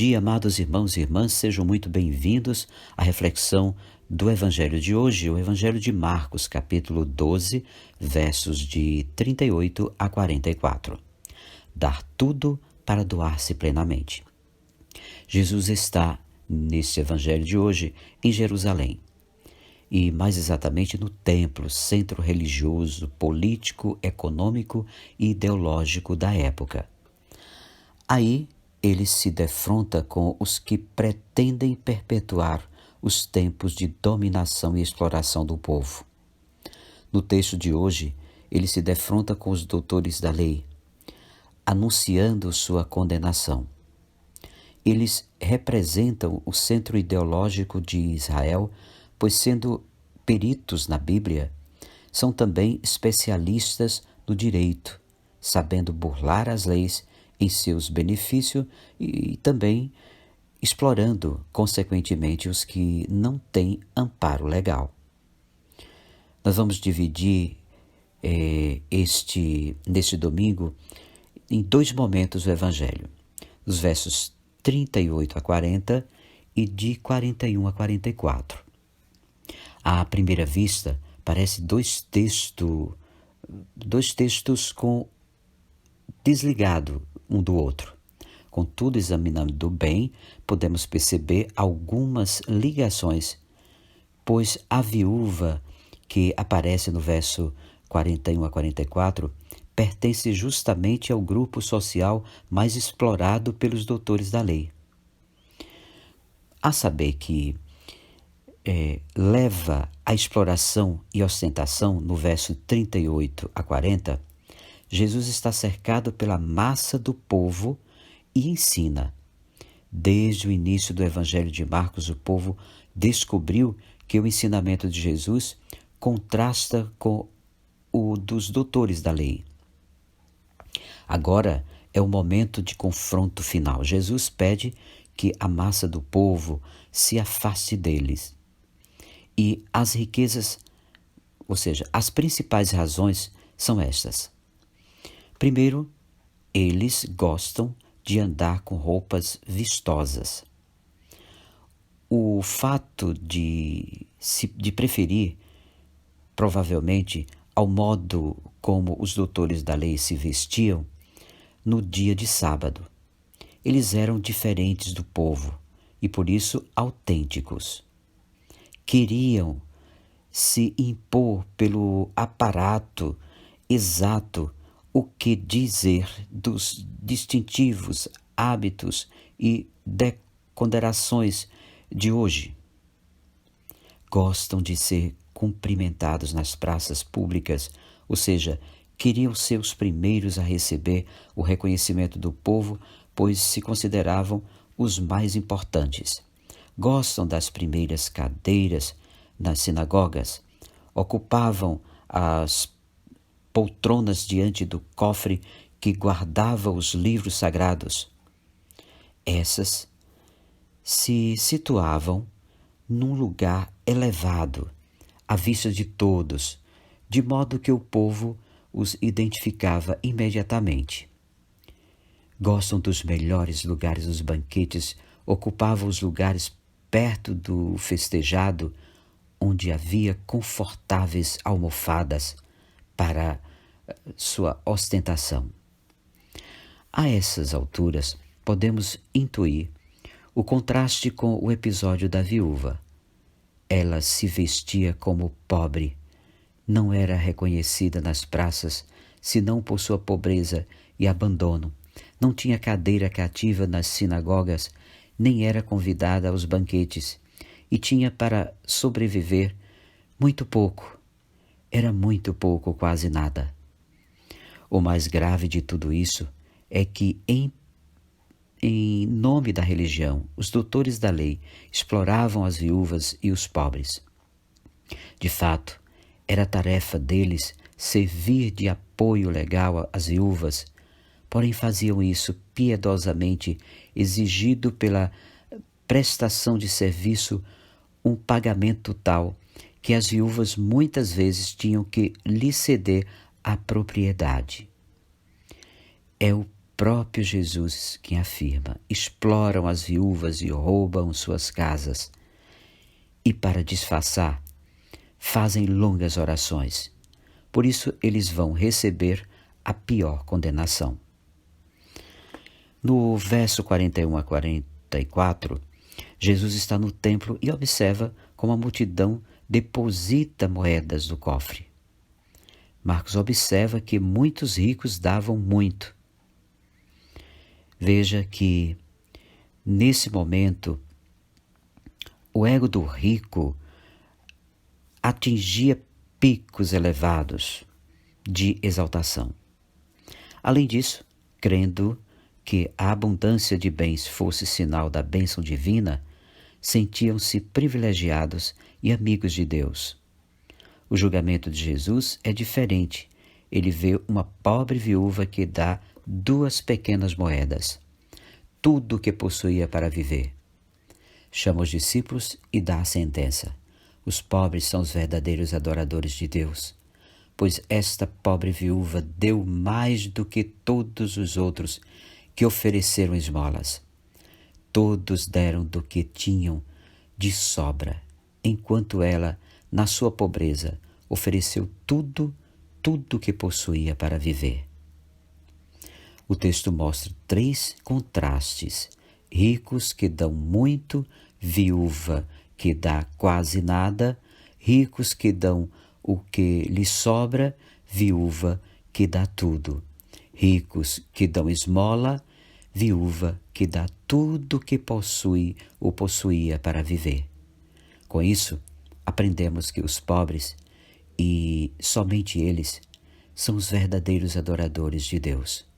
dia, amados irmãos e irmãs, sejam muito bem-vindos à reflexão do Evangelho de hoje, o Evangelho de Marcos, capítulo 12, versos de 38 a 44. Dar tudo para doar-se plenamente. Jesus está, neste Evangelho de hoje, em Jerusalém, e mais exatamente no templo, centro religioso, político, econômico e ideológico da época. Aí ele se defronta com os que pretendem perpetuar os tempos de dominação e exploração do povo. No texto de hoje, ele se defronta com os doutores da lei, anunciando sua condenação. Eles representam o centro ideológico de Israel, pois, sendo peritos na Bíblia, são também especialistas no direito, sabendo burlar as leis em seus benefícios e também explorando, consequentemente, os que não têm amparo legal. Nós vamos dividir neste domingo em dois momentos o Evangelho, os versos 38 a 40 e de 41 a 44. À primeira vista, parece dois textos desligados um do outro. Contudo, examinando bem, podemos perceber algumas ligações, pois a viúva que aparece no verso 41 a 44 pertence justamente ao grupo social mais explorado pelos doutores da lei. A saber que leva à exploração e ostentação, no verso 38 a 40, Jesus está cercado pela massa do povo e ensina. Desde o início do Evangelho de Marcos, o povo descobriu que o ensinamento de Jesus contrasta com o dos doutores da lei. Agora é o momento de confronto final. Jesus pede que a massa do povo se afaste deles. E as riquezas, ou seja, as principais razões são estas. Primeiro, eles gostam de andar com roupas vistosas. O fato de preferir, provavelmente, ao modo como os doutores da lei se vestiam no dia de sábado. Eles eram diferentes do povo e, por isso, autênticos. Queriam se impor pelo aparato exato o que dizer dos distintivos hábitos e considerações de hoje. Gostam de ser cumprimentados nas praças públicas, ou seja, queriam ser os primeiros a receber o reconhecimento do povo, pois se consideravam os mais importantes. Gostam das primeiras cadeiras nas sinagogas, ocupavam as poltronas diante do cofre que guardava os livros sagrados. Essas se situavam num lugar elevado, à vista de todos, de modo que o povo os identificava imediatamente. Gostam dos melhores lugares dos banquetes, ocupavam os lugares perto do festejado, onde havia confortáveis almofadas para sua ostentação. A essas alturas, podemos intuir o contraste com o episódio da viúva. Ela se vestia como pobre, não era reconhecida nas praças, senão por sua pobreza e abandono. Não tinha cadeira cativa nas sinagogas, nem era convidada aos banquetes, e tinha para sobreviver muito pouco. Era muito pouco, quase nada. O mais grave de tudo isso é que, em nome da religião, os doutores da lei exploravam as viúvas e os pobres. De fato, era tarefa deles servir de apoio legal às viúvas, porém faziam isso piedosamente, exigido pela prestação de serviço um pagamento tal que as viúvas muitas vezes tinham que lhe ceder a propriedade. É o próprio Jesus quem afirma: exploram as viúvas e roubam suas casas. E para disfarçar, fazem longas orações. Por isso eles vão receber a pior condenação. No verso 41 a 44, Jesus está no templo e observa como a multidão deposita moedas no cofre. Marcos observa que muitos ricos davam muito. Veja que, nesse momento, o ego do rico atingia picos elevados de exaltação. Além disso, crendo que a abundância de bens fosse sinal da bênção divina, sentiam-se privilegiados e amigos de Deus. O julgamento de Jesus é diferente. Ele vê uma pobre viúva que dá 2 pequenas moedas, tudo o que possuía para viver. Chama os discípulos e dá a sentença: os pobres são os verdadeiros adoradores de Deus, pois esta pobre viúva deu mais do que todos os outros que ofereceram esmolas. Todos deram do que tinham de sobra, enquanto ela, na sua pobreza, ofereceu tudo o que possuía para viver. O texto mostra 3 contrastes: ricos que dão muito, viúva que dá quase nada, ricos que dão o que lhes sobra, viúva que dá tudo, ricos que dão esmola, viúva que dá tudo o que possui ou possuía para viver. Com isso, aprendemos que os pobres, e somente eles, são os verdadeiros adoradores de Deus.